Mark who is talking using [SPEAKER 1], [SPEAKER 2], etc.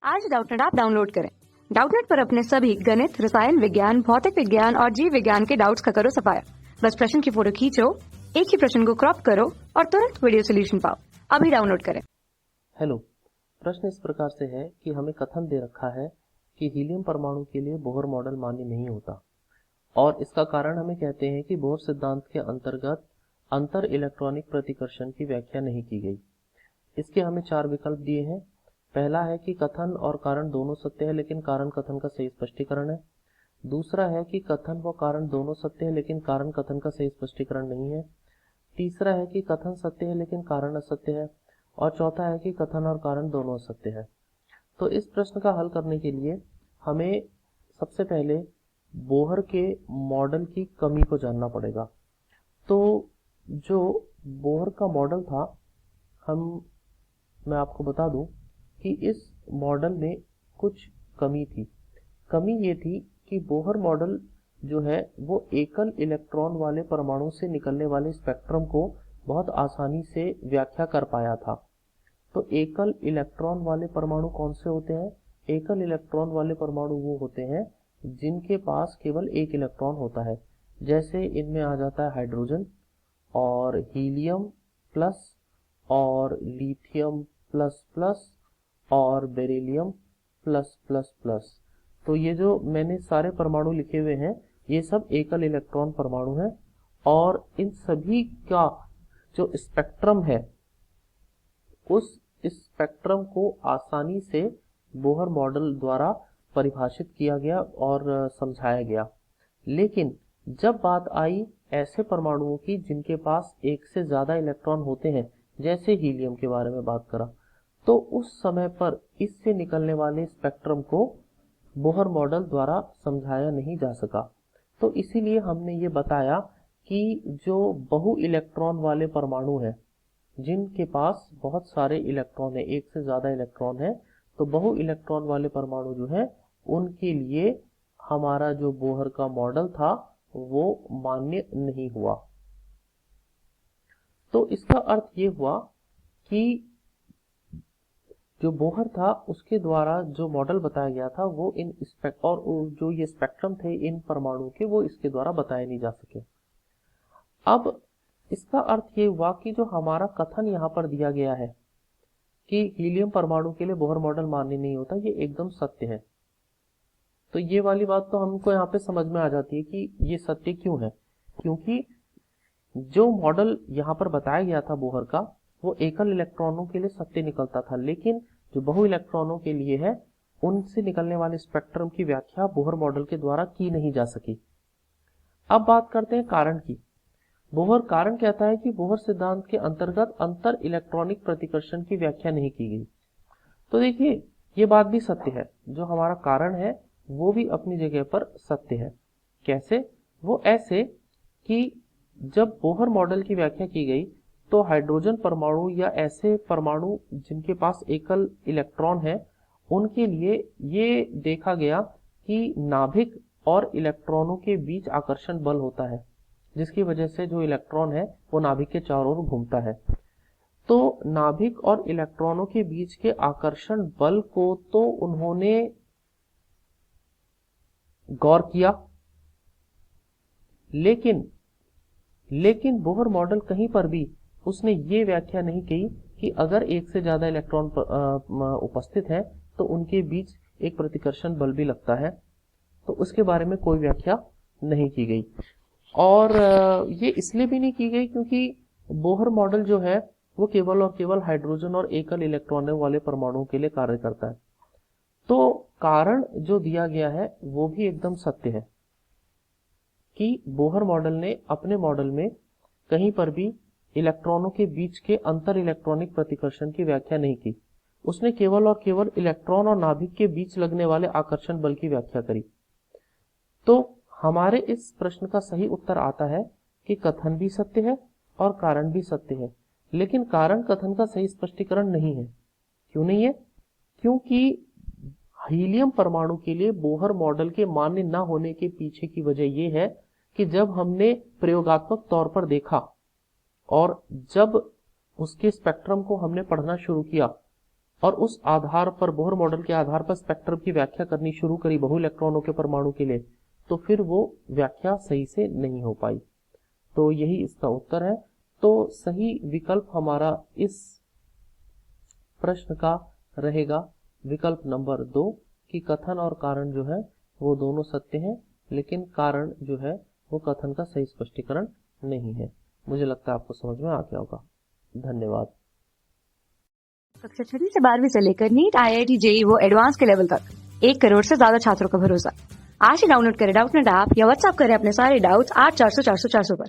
[SPEAKER 1] आज Doubtnut app download करें। Doubtnut पर अपने सभी गणित, रसायन विज्ञान, भौतिक विज्ञान और जीव विज्ञान के डाउट्स का करो सफाया। बस प्रश्न की फोटो खींचो, एक ही प्रश्न को क्रॉप करो और तुरंत वीडियो सोल्यूशन पाओ। अभी डाउनलोड करें।
[SPEAKER 2] हेलो, प्रश्न इस प्रकार से है कि हमें कथन दे रखा है कि हीलियम परमाणु के लिए बोहर मॉडल मान्य नहीं होता और इसका कारण हमें कहते हैं कि बोहर सिद्धांत के अंतर्गत अंतर इलेक्ट्रॉनिक प्रतिकर्षण की व्याख्या नहीं की गई। इसके हमें चार विकल्प दिए हैं। पहला है कि कथन और कारण दोनों सत्य है लेकिन कारण कथन का सही स्पष्टीकरण है। दूसरा है कि कथन व कारण दोनों सत्य है लेकिन कारण कथन का सही स्पष्टीकरण नहीं है। तीसरा है कि कथन सत्य है लेकिन कारण असत्य है। और चौथा है कि कथन और कारण दोनों असत्य है। तो इस प्रश्न का हल करने के लिए हमें सबसे पहले बोहर के मॉडल की कमी को जानना पड़ेगा। तो जो बोहर का मॉडल था, मैं आपको बता दूं कि इस मॉडल में कुछ कमी थी। कमी ये थी कि बोहर मॉडल जो है वो एकल इलेक्ट्रॉन वाले परमाणु से निकलने वाले स्पेक्ट्रम को बहुत आसानी से व्याख्या कर पाया था। तो एकल इलेक्ट्रॉन वाले परमाणु कौन से होते हैं? एकल इलेक्ट्रॉन वाले परमाणु वो होते हैं जिनके पास केवल एक इलेक्ट्रॉन होता है। जैसे इनमें आ जाता है हाइड्रोजन और हीलियम प्लस और लिथियम प्लस प्लस और बेरिलियम प्लस प्लस प्लस। तो ये जो मैंने सारे परमाणु लिखे हुए हैं ये सब एकल इलेक्ट्रॉन परमाणु हैं और इन सभी का जो स्पेक्ट्रम है उस स्पेक्ट्रम को आसानी से बोहर मॉडल द्वारा परिभाषित किया गया और समझाया गया। लेकिन जब बात आई ऐसे परमाणुओं की जिनके पास एक से ज्यादा इलेक्ट्रॉन होते हैं, जैसे हीलियम के बारे में बात करा, तो उस समय पर इससे निकलने वाले स्पेक्ट्रम को बोहर मॉडल द्वारा समझाया नहीं जा सका। तो इसीलिए हमने ये बताया कि जो बहु इलेक्ट्रॉन वाले परमाणु हैं, जिनके पास बहुत सारे इलेक्ट्रॉन है, एक से ज्यादा इलेक्ट्रॉन है, तो बहु इलेक्ट्रॉन वाले परमाणु जो है उनके लिए हमारा जो बोहर का मॉडल था वो मान्य नहीं हुआ। तो इसका अर्थ ये हुआ कि जो बोहर था उसके द्वारा जो मॉडल बताया गया था वो और जो ये स्पेक्ट्रम थे इन परमाणु के, वो इसके द्वारा बताए नहीं जा सके। अब इसका अर्थ ये हुआ कि जो हमारा कथन यहाँ पर दिया गया है कि हीलियम परमाणु के लिए बोहर मॉडल मान्य नहीं होता, ये एकदम सत्य है। तो ये वाली बात तो हमको यहाँ पे समझ में आ जाती है कि ये सत्य क्यों है। क्योंकि जो मॉडल यहाँ पर बताया गया था बोहर का, वो एकल इलेक्ट्रॉनों के लिए सत्य निकलता था, लेकिन जो बहु इलेक्ट्रॉनों के लिए है उनसे निकलने वाले स्पेक्ट्रम की व्याख्या बोहर मॉडल के द्वारा की नहीं जा सकी। अब बात करते हैं कारण की। बोहर कारण कहता है कि बोहर सिद्धांत के अंतर्गत अंतर इलेक्ट्रॉनिक प्रतिकर्षण की व्याख्या नहीं की गई। तो देखिए, ये बात भी सत्य है, जो हमारा कारण है वो भी अपनी जगह पर सत्य है। कैसे? वो ऐसे कि जब बोहर मॉडल की व्याख्या की गई तो हाइड्रोजन परमाणु या ऐसे परमाणु जिनके पास एकल इलेक्ट्रॉन है उनके लिए ये देखा गया कि नाभिक और इलेक्ट्रॉनों के बीच आकर्षण बल होता है, जिसकी वजह से जो इलेक्ट्रॉन है वो नाभिक के चारों ओर घूमता है। तो नाभिक और इलेक्ट्रॉनों के बीच के आकर्षण बल को तो उन्होंने गौर किया, लेकिन बोहर मॉडल कहीं पर भी उसने ये व्याख्या नहीं की कि अगर एक से ज्यादा इलेक्ट्रॉन उपस्थित है तो उनके बीच एक प्रतिकर्षण बल भी लगता है। तो उसके बारे में कोई व्याख्या नहीं की गई। और ये इसलिए भी नहीं की गई क्योंकि बोहर मॉडल जो है वो केवल और केवल हाइड्रोजन और एकल इलेक्ट्रॉनों वाले परमाणुओं के लिए कार्य करता है। तो कारण जो दिया गया है वो भी एकदम सत्य है कि बोहर मॉडल ने अपने मॉडल में कहीं पर भी इलेक्ट्रॉनों के बीच के अंतर इलेक्ट्रॉनिक प्रतिकर्षण की व्याख्या नहीं की। उसने केवल और केवल इलेक्ट्रॉन और नाभिक के बीच लगने वाले आकर्षण बल की व्याख्या करी। तो हमारे इस प्रश्न का सही उत्तर आता है कि कथन भी सत्य है और कारण भी सत्य है, लेकिन कारण कथन का सही स्पष्टीकरण नहीं है। क्यों नहीं है? क्योंकि हीलियम परमाणु के लिए बोहर मॉडल के मान्य न होने के पीछे की वजह यह है कि जब हमने प्रयोगात्मक तौर पर देखा और जब उसके स्पेक्ट्रम को हमने पढ़ना शुरू किया और उस आधार पर, बोहर मॉडल के आधार पर स्पेक्ट्रम की व्याख्या करनी शुरू करी बहु इलेक्ट्रॉनों के परमाणु के लिए, तो फिर वो व्याख्या सही से नहीं हो पाई। तो यही इसका उत्तर है। तो सही विकल्प हमारा इस प्रश्न का रहेगा विकल्प नंबर 2 कि कथन और कारण जो है वो दोनों सत्य हैं, लेकिन कारण जो है वो कथन का सही स्पष्टीकरण नहीं है। मुझे लगता है आपको समझ में आ गया होगा। धन्यवाद।
[SPEAKER 1] कक्षा 6 से 12वीं से लेकर नीट, IIT, JEE वो एडवांस के लेवल तक 1 करोड़ से ज्यादा छात्रों का भरोसा। आज ही डाउनलोड करें डाउटनेट ऐप या व्हाट्सएप करें अपने सारे डाउट्स 8400 400 400 पर।